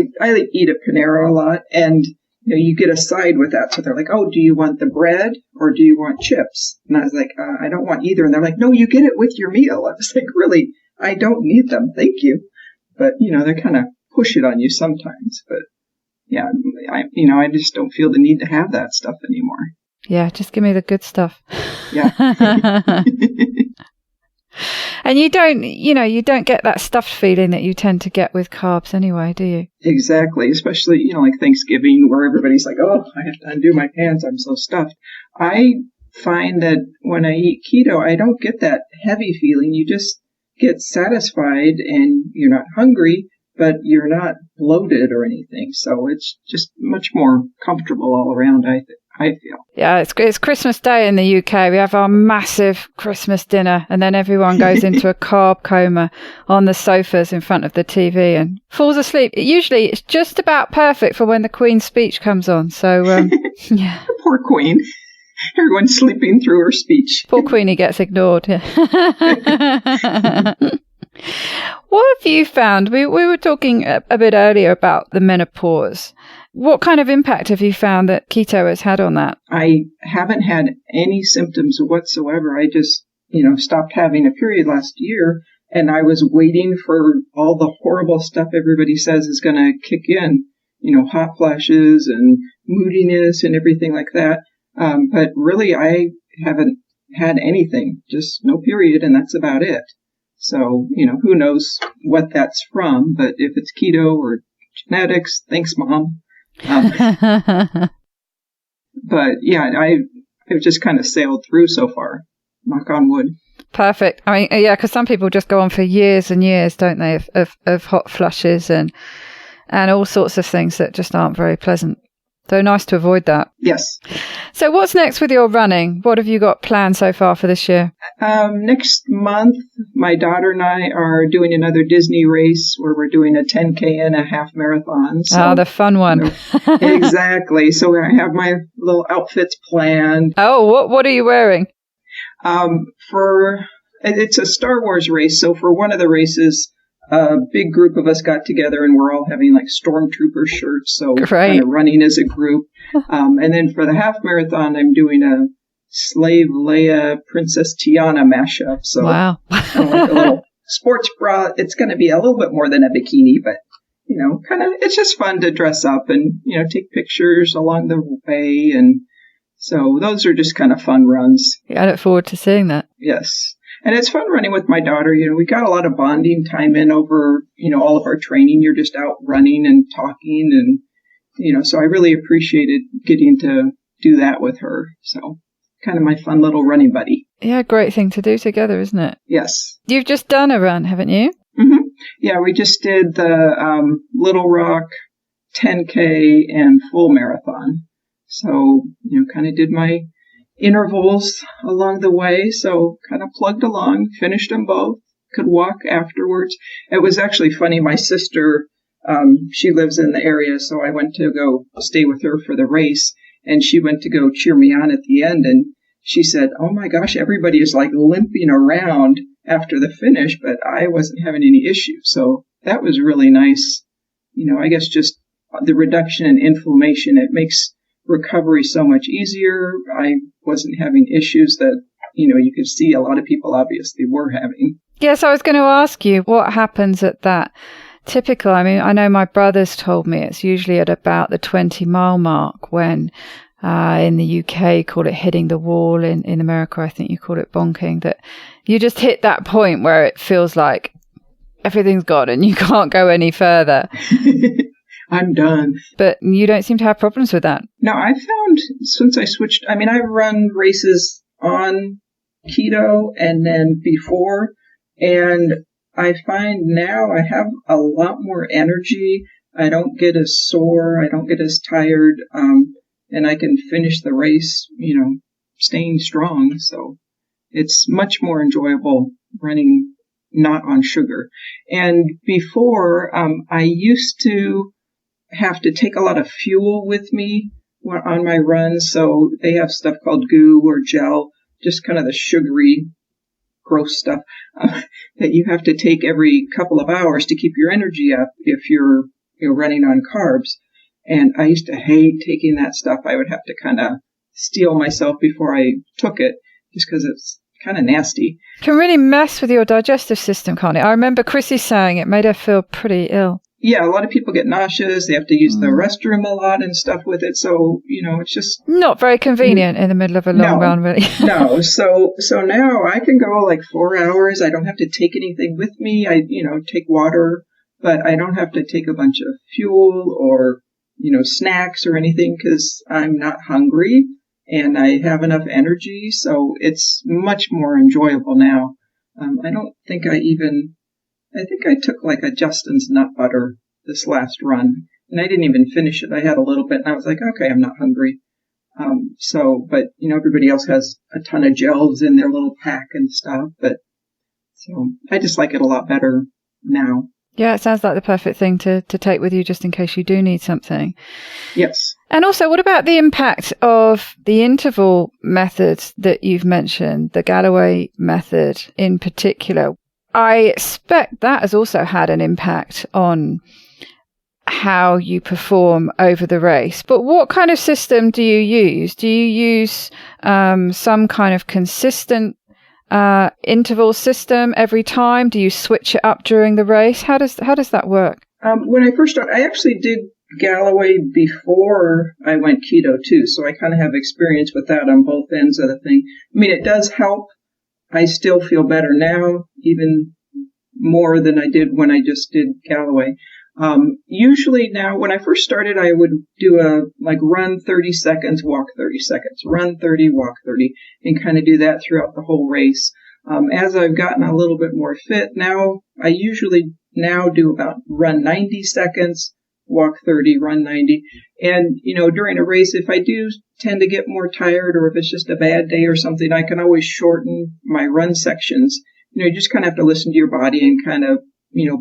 eat at Panera a lot, and you get a side with that. So they're like, oh, do you want the bread or do you want chips? And I was like, I don't want either. And they're like, no, you get it with your meal. I was like, really? I don't need them. Thank you. But, they kind of push it on you sometimes. But yeah, I just don't feel the need to have that stuff anymore. Yeah, just give me the good stuff. Yeah. And you don't get that stuffed feeling that you tend to get with carbs anyway, do you? Exactly. Especially, like Thanksgiving where everybody's like, oh, I have to undo my pants. I'm so stuffed. I find that when I eat keto, I don't get that heavy feeling. You just get satisfied and you're not hungry, but you're not bloated or anything. So it's just much more comfortable all around, I feel. Yeah, it's Christmas Day in the UK. We have our massive Christmas dinner and then everyone goes into a carb coma on the sofas in front of the TV and falls asleep. Usually it's just about perfect for when the Queen's speech comes on. So, yeah. Poor Queen. Everyone's sleeping through her speech. Poor Queenie gets ignored. Yeah. What have you found? We were talking a bit earlier about the menopause. What kind of impact have you found that keto has had on that? I haven't had any symptoms whatsoever. I just, stopped having a period last year, and I was waiting for all the horrible stuff everybody says is going to kick in, hot flashes and moodiness and everything like that. But really, I haven't had anything, just no period, and that's about it. So, who knows what that's from, but if it's keto or genetics, thanks, Mom. But yeah, I've just kind of sailed through so far, knock on wood. Perfect. I mean, yeah, because some people just go on for years and years, don't they, of hot flushes and all sorts of things that just aren't very pleasant. So nice to avoid that. Yes. So what's next with your running? What have you got planned so far for this year? Next month, my daughter and I are doing another Disney race where we're doing a 10K and a half marathon. So, the fun one. Exactly. So I have my little outfits planned. Oh, what are you wearing? It's a Star Wars race. So for one of the races, a big group of us got together and we're all having like stormtrooper shirts. So kind of running as a group. And then for the half marathon, I'm doing a Slave Leia Princess Tiana mashup. So wow. Like a little sports bra. It's going to be a little bit more than a bikini, but it's just fun to dress up and, take pictures along the way. And so those are just kind of fun runs. Yeah, I look forward to seeing that. Yes. And it's fun running with my daughter. We got a lot of bonding time in over, all of our training. You're just out running and talking and, so I really appreciated getting to do that with her. So kind of my fun little running buddy. Yeah, great thing to do together, isn't it? Yes. You've just done a run, haven't you? Mm-hmm. Yeah, we just did the Little Rock 10K and full marathon. So, kind of did my intervals along the way. So kind of plugged along, finished them both, could walk afterwards. It was actually funny. My sister, she lives in the area, so I went to go stay with her for the race, and she went to go cheer me on at the end, and she said, oh my gosh, everybody is like limping around after the finish, but I wasn't having any issues. So that was really nice. I guess just the reduction in inflammation, it makes recovery so much easier. I wasn't having issues that, you could see a lot of people obviously were having. Yes, I was going to ask you what happens at that typical. I mean, I know my brother's told me it's usually at about the 20-mile mark when in the UK call it hitting the wall. In America, I think you call it bonking, that you just hit that point where it feels like everything's gone and you can't go any further. I'm done. But you don't seem to have problems with that. No, I found since I switched, I've run races on keto and then before, and I find now I have a lot more energy. I don't get as sore. I don't get as tired. And I can finish the race, staying strong. So it's much more enjoyable running not on sugar. And before, I used to have to take a lot of fuel with me on my runs. So they have stuff called goo or gel, just kind of the sugary, gross stuff that you have to take every couple of hours to keep your energy up if you're running on carbs. And I used to hate taking that stuff. I would have to kind of steel myself before I took it just because it's kind of nasty. Can really mess with your digestive system, can't it? I remember Chrissy saying it made her feel pretty ill. Yeah, a lot of people get nauseous. They have to use the restroom a lot and stuff with it. So, it's just not very convenient in the middle of a long run, really. No. So now I can go like 4 hours. I don't have to take anything with me. I, take water, but I don't have to take a bunch of fuel or, snacks or anything because I'm not hungry and I have enough energy. So it's much more enjoyable now. I don't think I think I took like a Justin's nut butter this last run, and I didn't even finish it. I had a little bit, and I was like, okay, I'm not hungry. But everybody else has a ton of gels in their little pack and stuff. So I just like it a lot better now. Yeah, it sounds like the perfect thing to take with you just in case you do need something. Yes. And also, what about the impact of the interval methods that you've mentioned, the Galloway method in particular? I expect that has also had an impact on how you perform over the race. But what kind of system do you use? Do you use some kind of consistent interval system every time? Do you switch it up during the race? How does that work? When I first started, I actually did Galloway before I went keto too, so I kind of have experience with that on both ends of the thing. I mean, it does help. I still feel better now, even more than I did when I just did Galloway. Usually now, when I first started, I would do run 30 seconds, walk 30 seconds, run 30, walk 30, and kind of do that throughout the whole race. As I've gotten a little bit more fit now, I usually now do about run 90 seconds, walk 30, run 90. And, during a race, if I do tend to get more tired or if it's just a bad day or something, I can always shorten my run sections. You just kind of have to listen to your body and kind of,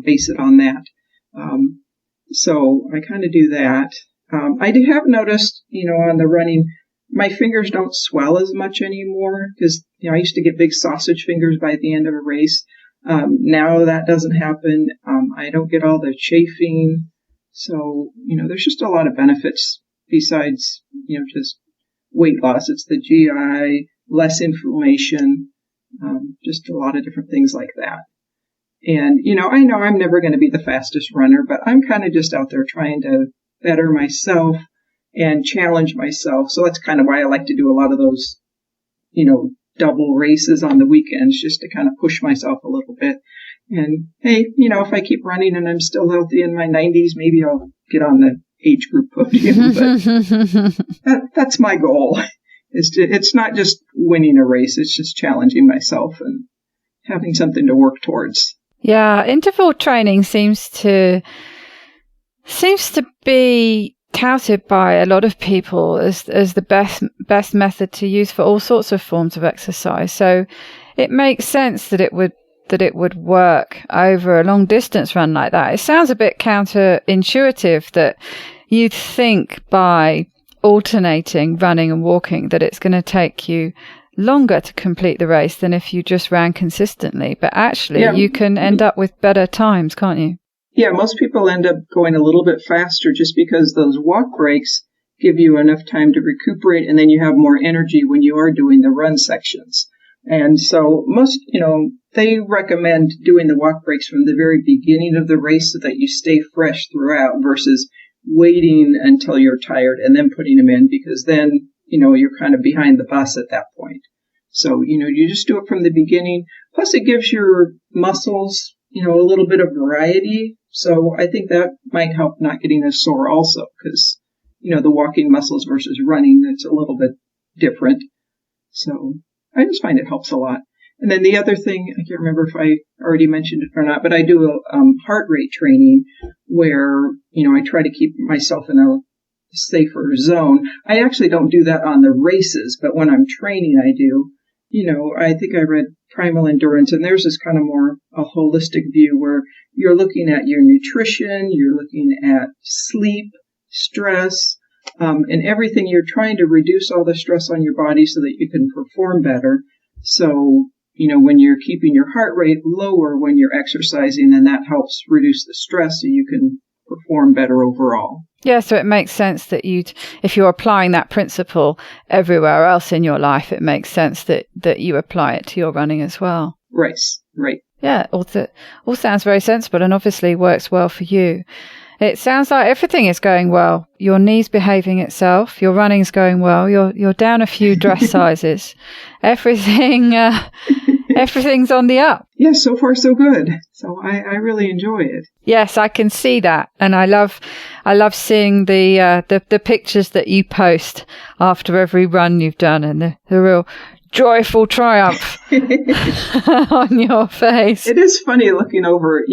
base it on that. So I kind of do that. I have noticed, on the running, my fingers don't swell as much anymore because, I used to get big sausage fingers by the end of a race. Now that doesn't happen. I don't get all the chafing. So, there's just a lot of benefits besides, just weight loss. It's the GI, less inflammation, just a lot of different things like that. And, I know I'm never going to be the fastest runner, but I'm kind of just out there trying to better myself and challenge myself. So that's kind of why I like to do a lot of those, double races on the weekends, just to kind of push myself a little bit. And hey, if I keep running and I'm still healthy in my 90s, maybe I'll get on the age group podium. But that's my goal. It's not just winning a race. It's just challenging myself and having something to work towards. Yeah, interval training seems to be touted by a lot of people as the best method to use for all sorts of forms of exercise. So it makes sense that it would work over a long distance run like that. It sounds a bit counterintuitive that you'd think by alternating running and walking that it's going to take you longer to complete the race than if you just ran consistently. But actually, you can end up with better times, can't you? Yeah, most people end up going a little bit faster just because those walk breaks give you enough time to recuperate, and then you have more energy when you are doing the run sections. And so most, they recommend doing the walk breaks from the very beginning of the race so that you stay fresh throughout versus waiting until you're tired and then putting them in, because then, you're kind of behind the bus at that point. So, you just do it from the beginning. Plus it gives your muscles, a little bit of variety. So I think that might help not getting as sore also because, the walking muscles versus running, it's a little bit different. So I just find it helps a lot. And then the other thing, I can't remember if I already mentioned it or not, but I do heart rate training where, I try to keep myself in a safer zone. I actually don't do that on the races, but when I'm training, I do. I think I read Primal Endurance, and there's this kind of more a holistic view where you're looking at your nutrition, you're looking at sleep, stress, and everything. You're trying to reduce all the stress on your body so that you can perform better. So, when you're keeping your heart rate lower when you're exercising, then that helps reduce the stress so you can perform better overall. Yeah, so it makes sense that if you're applying that principle everywhere else in your life, it makes sense that you apply it to your running as well. Right. Yeah, all sounds very sensible and obviously works well for you. It sounds like everything is going well. Your knee's behaving itself. Your running's going well. You're down a few dress sizes. Everything's on the up. Yes, so far so good. So I really enjoy it. Yes, I can see that, and I love seeing the pictures that you post after every run you've done, and the real joyful triumph on your face. It is funny looking over,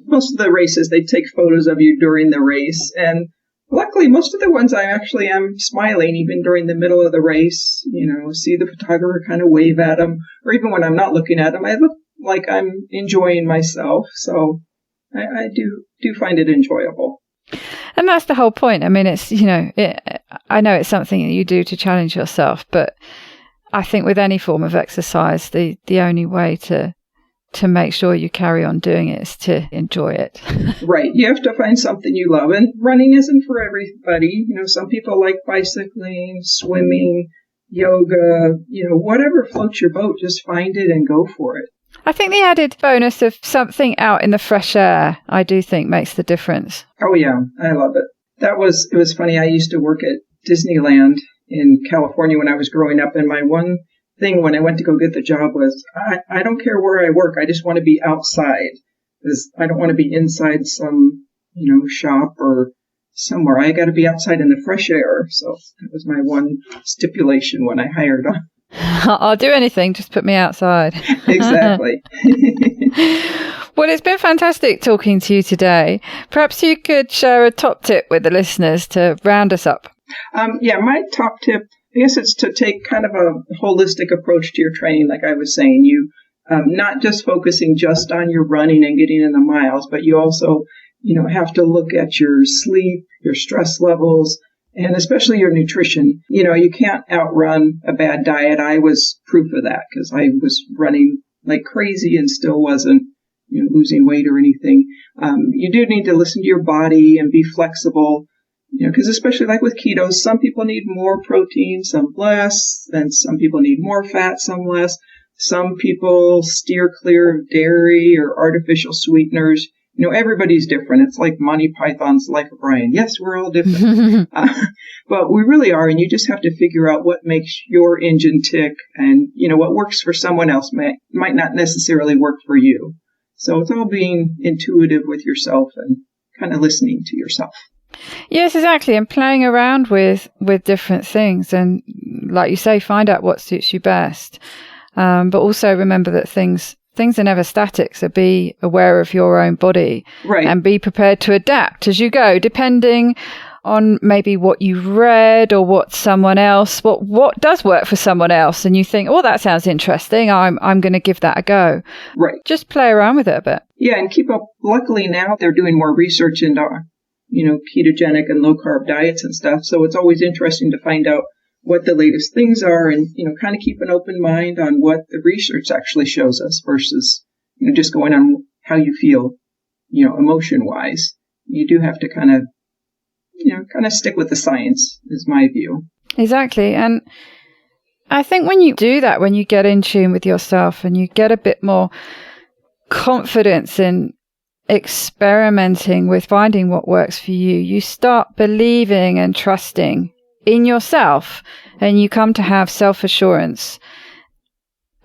most of the races, they take photos of you during the race. And luckily, most of the ones I actually am smiling, even during the middle of the race, see the photographer kind of wave at them. Or even when I'm not looking at them, I look like I'm enjoying myself. So I do find it enjoyable. And that's the whole point. I mean, it's, I know it's something that you do to challenge yourself, but I think with any form of exercise, the only way to make sure you carry on doing it is to enjoy it. Right. You have to find something you love. And running isn't for everybody. Some people like bicycling, swimming, yoga, whatever floats your boat, just find it and go for it. I think the added bonus of something out in the fresh air, I do think makes the difference. Oh, yeah. I love it. It was funny. I used to work at Disneyland in California when I was growing up, and my one thing when I went to go get the job was, I don't care where I work, I just want to be outside, because I don't want to be inside some, shop or somewhere. I got to be outside in the fresh air. So that was my one stipulation when I hired on. I'll do anything, just put me outside. Exactly. Well, it's been fantastic talking to you today. Perhaps you could share a top tip with the listeners to round us up. My top tip, I guess it's to take kind of a holistic approach to your training. Like I was saying, you not just focusing just on your running and getting in the miles, but you also, have to look at your sleep, your stress levels, and especially your nutrition. You can't outrun a bad diet. I was proof of that because I was running like crazy and still wasn't, losing weight or anything. You do need to listen to your body and be flexible. Because especially like with keto, some people need more protein, some less, and some people need more fat, some less. Some people steer clear of dairy or artificial sweeteners. Everybody's different. It's like Monty Python's Life of Brian. Yes, we're all different. But we really are, and you just have to figure out what makes your engine tick, and, what works for someone else might not necessarily work for you. So it's all being intuitive with yourself and kind of listening to yourself. Yes, exactly. And playing around with different things. And like you say, find out what suits you best. But also remember that things are never static. So be aware of your own body. Right. And be prepared to adapt as you go, depending on maybe what you've read or what does work for someone else. And you think, oh, that sounds interesting. I'm going to give that a go. Right. Just play around with it a bit. Yeah. And keep up. Luckily now they're doing more research into ketogenic and low carb diets and stuff. So it's always interesting to find out what the latest things are and, kind of keep an open mind on what the research actually shows us versus, just going on how you feel, emotion wise. You do have to kind of stick with the science is my view. Exactly. And I think when you do that, when you get in tune with yourself and you get a bit more confidence in experimenting with finding what works for you, you start believing and trusting in yourself, and you come to have self-assurance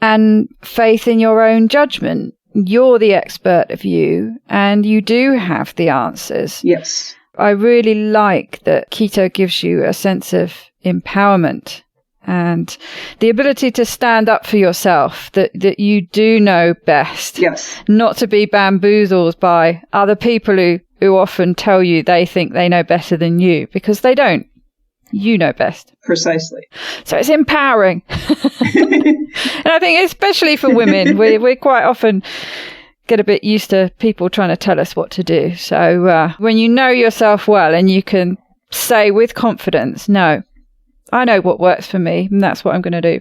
and faith in your own judgment. You're the expert of you, and you do have the answers. Yes. I really like that keto gives you a sense of empowerment and the ability to stand up for yourself, that you do know best. Yes. Not to be bamboozled by other people who often tell you they think they know better than you, because they don't. You know best. Precisely. So it's empowering. And I think especially for women, we quite often get a bit used to people trying to tell us what to do. So when you know yourself well and you can say with confidence, no, I know what works for me, and that's what I'm going to do.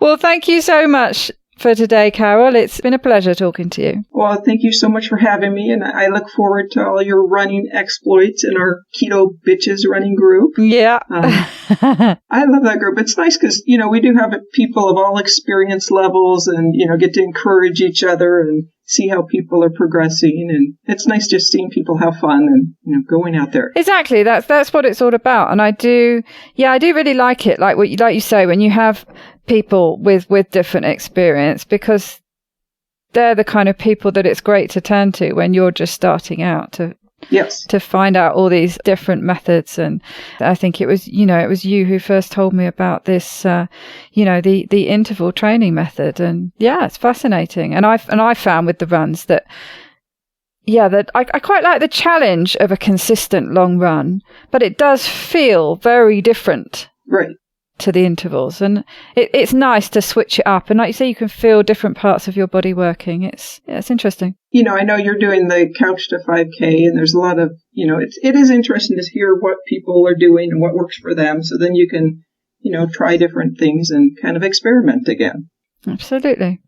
Well, thank you so much for today, Carol. It's been a pleasure talking to you. Well, thank you so much for having me, and I look forward to all your running exploits in our Keto Bitches running group. Yeah. I love that group. It's nice because, we do have people of all experience levels and, get to encourage each other and see how people are progressing. And it's nice just seeing people have fun and, going out there. Exactly. That's what it's all about. And I do really like it. Like you say, when you have people with different experience, because they're the kind of people that it's great to turn to when you're just starting out to find out all these different methods. And I think it was you who first told me about this, the interval training method. And yeah, it's fascinating. And I found with the runs that I quite like the challenge of a consistent long run, but it does feel very different. Right. To the intervals, and it's nice to switch it up, and like you say, you can feel different parts of your body working. It's interesting. I know you're doing the Couch to 5K, and there's a lot of it is interesting to hear what people are doing and what works for them, so then you can try different things and kind of experiment again. Absolutely.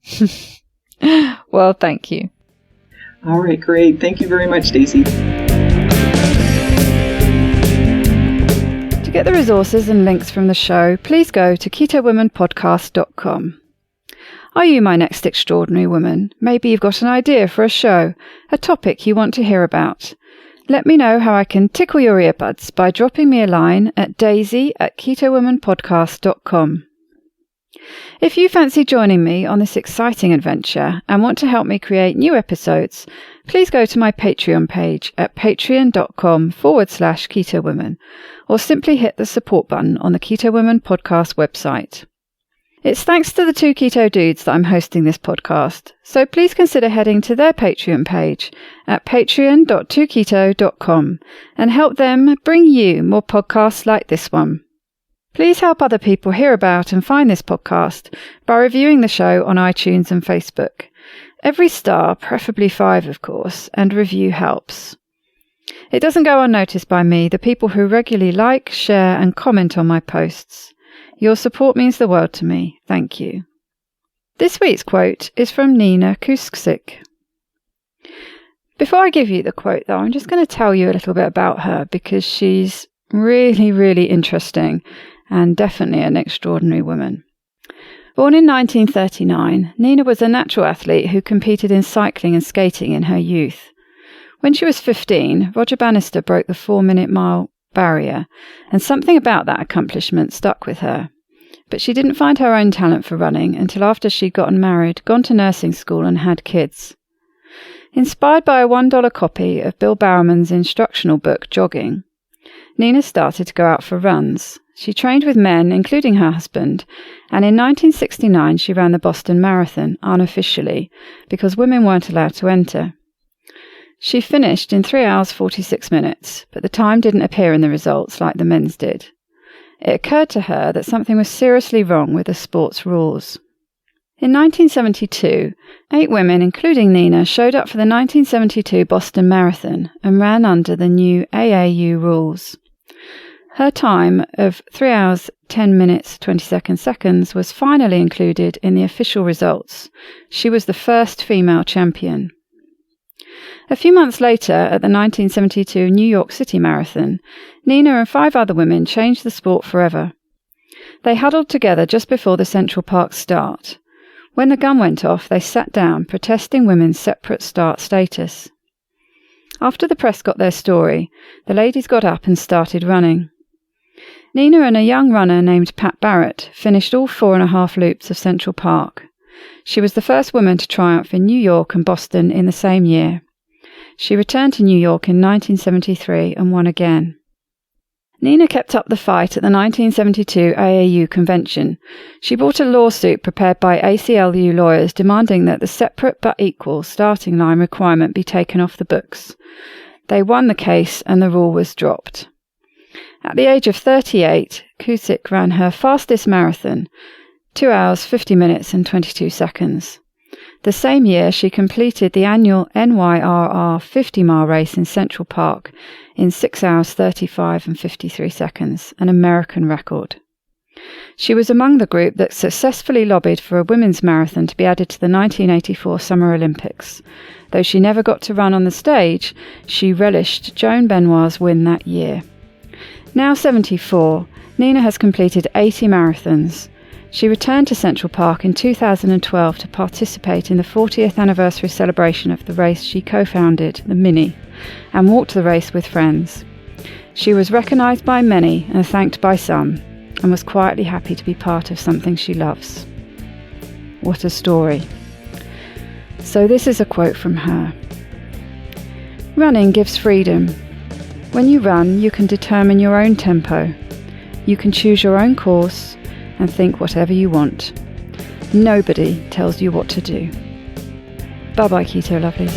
Well, thank you. All right, great. Thank you very much, Daisy. To get the resources and links from the show, please go to ketowomanpodcast.com. Are you my next extraordinary woman? Maybe you've got an idea for a show, a topic you want to hear about. Let me know how I can tickle your earbuds by dropping me a line at daisy@ketowomanpodcast.com. If you fancy joining me on this exciting adventure and want to help me create new episodes, please go to my Patreon page at patreon.com/KetoWoman, or simply hit the support button on the Keto Woman podcast website. It's thanks to the two keto dudes that I'm hosting this podcast, so please consider heading to their Patreon page at patreon.2keto.com and help them bring you more podcasts like this one. Please help other people hear about and find this podcast by reviewing the show on iTunes and Facebook. Every star, preferably 5 of course, and review helps. It doesn't go unnoticed by me, the people who regularly like, share and comment on my posts. Your support means the world to me. Thank you. This week's quote is from Nina Kusksik. Before I give you the quote though, I'm just going to tell you a little bit about her because she's really, really interesting and definitely an extraordinary woman. Born in 1939, Nina was a natural athlete who competed in cycling and skating in her youth. When she was 15, Roger Bannister broke the 4-minute mile barrier, and something about that accomplishment stuck with her. But she didn't find her own talent for running until after she'd gotten married, gone to nursing school and had kids. Inspired by a $1 copy of Bill Bowerman's instructional book, Jogging, Nina started to go out for runs. She trained with men, including her husband, and in 1969 she ran the Boston Marathon, unofficially, because women weren't allowed to enter. She finished in 3 hours 46 minutes, but the time didn't appear in the results like the men's did. It occurred to her that something was seriously wrong with the sport's rules. In 1972, 8 women, including Nina, showed up for the 1972 Boston Marathon and ran under the new AAU rules. Her time of 3 hours, 10 minutes, 22 seconds was finally included in the official results. She was the first female champion. A few months later, at the 1972 New York City Marathon, Nina and 5 other women changed the sport forever. They huddled together just before the Central Park start. When the gun went off, they sat down, protesting women's separate start status. After the press got their story, the ladies got up and started running. Nina and a young runner named Pat Barrett finished all 4.5 loops of Central Park. She was the first woman to triumph in New York and Boston in the same year. She returned to New York in 1973 and won again. Nina kept up the fight at the 1972 AAU convention. She brought a lawsuit prepared by ACLU lawyers demanding that the separate but equal starting line requirement be taken off the books. They won the case and the rule was dropped. At the age of 38, Kusik ran her fastest marathon, 2 hours, 50 minutes and 22 seconds. The same year, she completed the annual NYRR 50-mile race in Central Park in 6 hours, 35 and 53 seconds, an American record. She was among the group that successfully lobbied for a women's marathon to be added to the 1984 Summer Olympics. Though she never got to run on the stage, she relished Joan Benoit's win that year. Now 74, Nina has completed 80 marathons. She returned to Central Park in 2012 to participate in the 40th anniversary celebration of the race she co-founded, the Mini, and walked the race with friends. She was recognised by many and thanked by some, and was quietly happy to be part of something she loves. What a story. So this is a quote from her. Running gives freedom. When you run, you can determine your own tempo. You can choose your own course and think whatever you want. Nobody tells you what to do. Bye-bye, Keto Lovelies.